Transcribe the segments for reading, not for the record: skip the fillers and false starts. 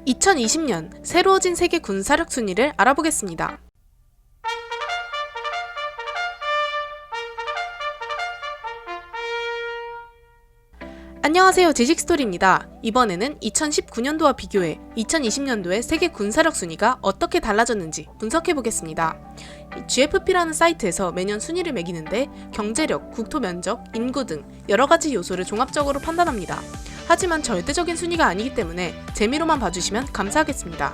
2020년 새로워진 세계 군사력 순위를 알아보겠습니다. 안녕하세요, 지식스토리입니다. 이번에는 2019년도와 비교해 2020년도의 세계 군사력 순위가 어떻게 달라졌는지 분석해보겠습니다. GFP라는 사이트에서 매년 순위를 매기는데 경제력, 국토 면적, 인구 등 여러가지 요소를 종합적으로 판단합니다. 하지만 절대적인 순위가 아니기 때문에 재미로만 봐주시면 감사하겠습니다.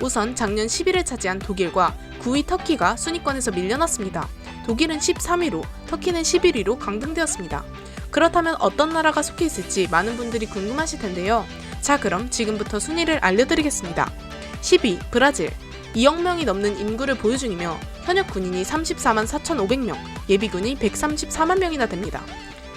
우선 작년 10위를 차지한 독일과 9위 터키가 순위권에서 밀려났습니다. 독일은 13위로, 터키는 11위로 강등되었습니다. 그렇다면 어떤 나라가 속해 있을지 많은 분들이 궁금하실 텐데요. 자, 그럼 지금부터 순위를 알려드리겠습니다. 10위 브라질. 2억 명이 넘는 인구를 보유 중이며 현역 군인이 34만 4,500명, 예비군이 134만 명이나 됩니다.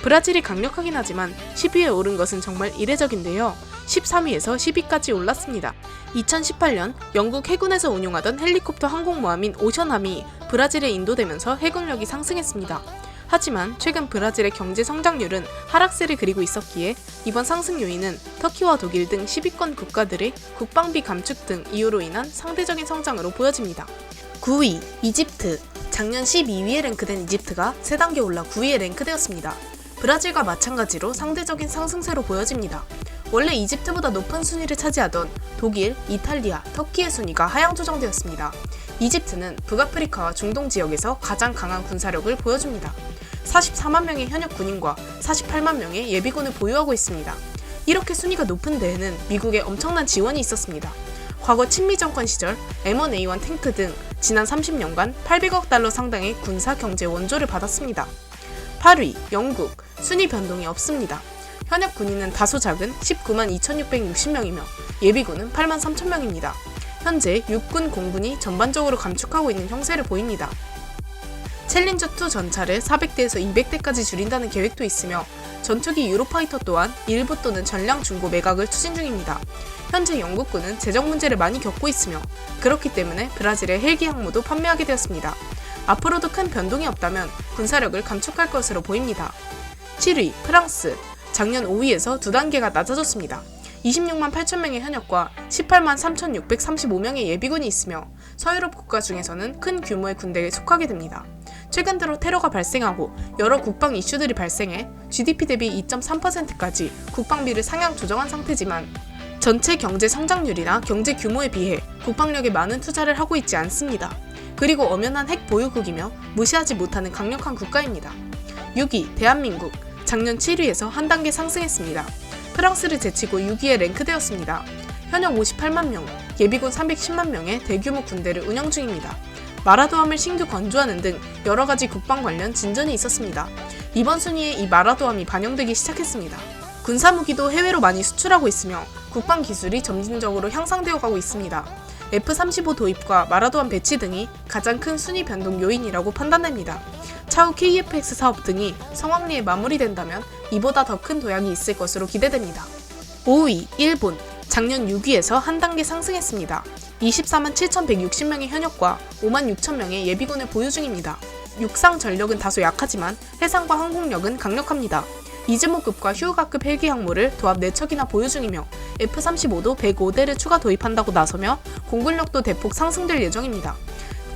브라질이 강력하긴 하지만 10위에 오른 것은 정말 이례적인데요. 13위에서 10위까지 올랐습니다. 2018년 영국 해군에서 운용하던 헬리콥터 항공모함인 오션함이 브라질에 인도되면서 해군력이 상승했습니다. 하지만 최근 브라질의 경제 성장률은 하락세를 그리고 있었기에 이번 상승 요인은 터키와 독일 등 10위권 국가들의 국방비 감축 등 이유로 인한 상대적인 성장으로 보여집니다. 9위 이집트. 작년 12위에 랭크된 이집트가 3단계 올라 9위에 랭크되었습니다. 브라질과 마찬가지로 상대적인 상승세로 보여집니다. 원래 이집트보다 높은 순위를 차지하던 독일, 이탈리아, 터키의 순위가 하향 조정되었습니다. 이집트는 북아프리카와 중동 지역에서 가장 강한 군사력을 보여줍니다. 44만 명의 현역 군인과 48만 명의 예비군을 보유하고 있습니다. 이렇게 순위가 높은 데에는 미국의 엄청난 지원이 있었습니다. 과거 친미 정권 시절 M1A1 탱크 등 지난 30년간 800억 달러 상당의 군사 경제 원조를 받았습니다. 8위 영국. 순위 변동이 없습니다. 현역 군인은 다소 작은 19만 2,660명이며 예비군은 8만 3,000명입니다. 현재 육군 공군이 전반적으로 감축하고 있는 형세를 보입니다. 챌린저2 전차를 400대에서 200대까지 줄인다는 계획도 있으며 전투기 유로파이터 또한 일부 또는 전량 중고 매각을 추진 중입니다. 현재 영국군은 재정 문제를 많이 겪고 있으며 그렇기 때문에 브라질의 헬기 항모도 판매하게 되었습니다. 앞으로도 큰 변동이 없다면 군사력을 감축할 것으로 보입니다. 7위 프랑스. 작년 5위에서 2단계가 낮아졌습니다. 26만 8천 명의 현역과 18만 3,635명의 예비군이 있으며 서유럽 국가 중에서는 큰 규모의 군대에 속하게 됩니다. 최근 들어 테러가 발생하고 여러 국방 이슈들이 발생해 GDP 대비 2.3%까지 국방비를 상향 조정한 상태지만 전체 경제 성장률이나 경제 규모에 비해 국방력에 많은 투자를 하고 있지 않습니다. 그리고 엄연한 핵 보유국이며 무시하지 못하는 강력한 국가입니다. 6위 대한민국. 작년 7위에서 한 단계 상승했습니다. 프랑스를 제치고 6위에 랭크되었습니다. 현역 58만 명, 예비군 310만 명의 대규모 군대를 운영 중입니다. 마라도함을 신규 건조하는 등 여러가지 국방 관련 진전이 있었습니다. 이번 순위에 이 마라도함이 반영되기 시작했습니다. 군사무기도 해외로 많이 수출하고 있으며 국방 기술이 점진적으로 향상되어 가고 있습니다. F-35 도입과 마라도함 배치 등이 가장 큰 순위 변동 요인이라고 판단됩니다. 차후 KF-X 사업 등이 성황리에 마무리된다면 이보다 더 큰 도약이 있을 것으로 기대됩니다. 5위 일본. 작년 6위에서 한 단계 상승했습니다. 24만 7,160명의 현역과 5만 6천 명의 예비군을 보유 중입니다. 육상 전력은 다소 약하지만 해상과 항공력은 강력합니다. 이즈모급과 휴가급 헬기 항모를 도합 4척이나 보유 중이며 F-35도 105대를 추가 도입한다고 나서며 공군력도 대폭 상승될 예정입니다.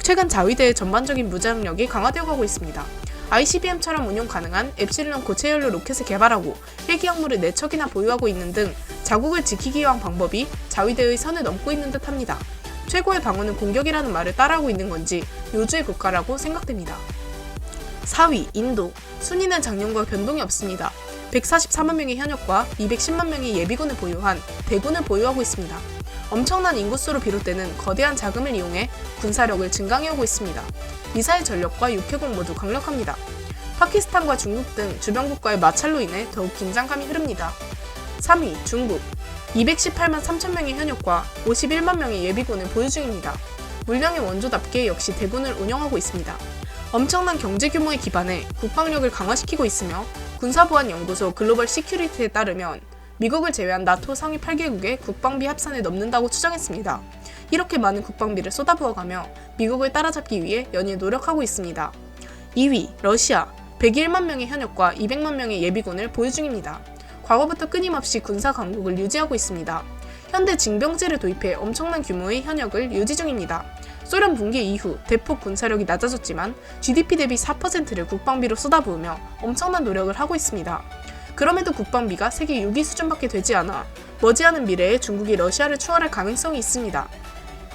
최근 자위대의 전반적인 무장력이 강화되어 가고 있습니다. ICBM처럼 운용 가능한 엡실론 고체 연료 로켓을 개발하고 헬기 항모를 4척이나 보유하고 있는 등 자국을 지키기 위한 방법이 자위대의 선을 넘고 있는 듯합니다. 최고의 방어는 공격이라는 말을 따라하고 있는 건지 요주의 국가라고 생각됩니다. 4위 인도. 순위는 작년과 변동이 없습니다. 144만 명의 현역과 210만 명의 예비군을 보유한 대군을 보유하고 있습니다. 엄청난 인구수로 비롯되는 거대한 자금을 이용해 군사력을 증강해오고 있습니다. 미사일 전력과 육해공 모두 강력합니다. 파키스탄과 중국 등 주변 국가의 마찰로 인해 더욱 긴장감이 흐릅니다. 3위 중국. 218만 3천 명의 현역과 51만 명의 예비군을 보유 중입니다. 물량의 원조답게 역시 대군을 운영하고 있습니다. 엄청난 경제 규모에 기반해 국방력을 강화시키고 있으며 군사보안연구소 글로벌 시큐리티에 따르면 미국을 제외한 나토 상위 8개국의 국방비 합산을 넘는다고 추정했습니다. 이렇게 많은 국방비를 쏟아부어가며 미국을 따라잡기 위해 연일 노력하고 있습니다. 2위 러시아. 101만 명의 현역과 200만 명의 예비군을 보유 중입니다. 과거부터 끊임없이 군사 강국을 유지하고 있습니다. 현대 징병제를 도입해 엄청난 규모의 현역을 유지 중입니다. 소련 붕괴 이후 대폭 군사력이 낮아졌지만 GDP 대비 4%를 국방비로 쏟아부으며 엄청난 노력을 하고 있습니다. 그럼에도 국방비가 세계 6위 수준밖에 되지 않아 머지않은 미래에 중국이 러시아를 추월할 가능성이 있습니다.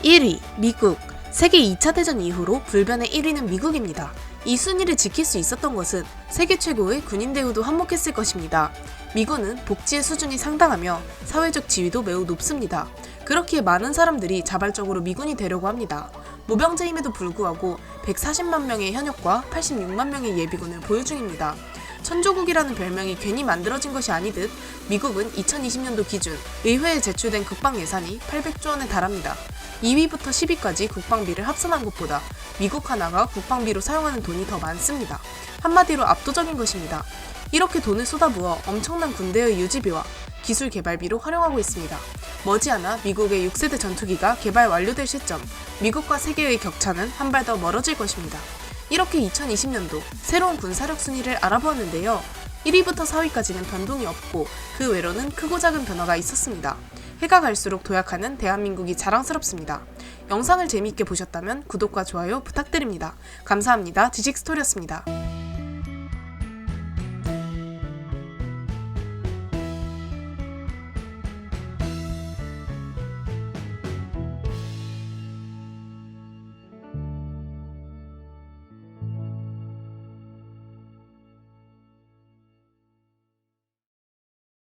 1위 미국. 세계 2차 대전 이후로 불변의 1위는 미국입니다. 이 순위를 지킬 수 있었던 것은 세계 최고의 군인 대우도 한몫했을 것입니다. 미군은 복지의 수준이 상당하며 사회적 지위도 매우 높습니다. 그렇기에 많은 사람들이 자발적으로 미군이 되려고 합니다. 모병제임에도 불구하고 140만 명의 현역과 86만 명의 예비군을 보유 중입니다. 천조국이라는 별명이 괜히 만들어진 것이 아니듯 미국은 2020년도 기준 의회에 제출된 국방 예산이 800조 원에 달합니다. 2위부터 10위까지 국방비를 합산한 것보다 미국 하나가 국방비로 사용하는 돈이 더 많습니다. 한마디로 압도적인 것입니다. 이렇게 돈을 쏟아부어 엄청난 군대의 유지비와 기술 개발비로 활용하고 있습니다. 머지않아 미국의 6세대 전투기가 개발 완료될 시점, 미국과 세계의 격차는 한 발 더 멀어질 것입니다. 이렇게 2020년도 새로운 군사력 순위를 알아보았는데요. 1위부터 4위까지는 변동이 없고 그 외로는 크고 작은 변화가 있었습니다. 해가 갈수록 도약하는 대한민국이 자랑스럽습니다. 영상을 재미있게 보셨다면 구독과 좋아요 부탁드립니다. 감사합니다. 지식스토리였습니다.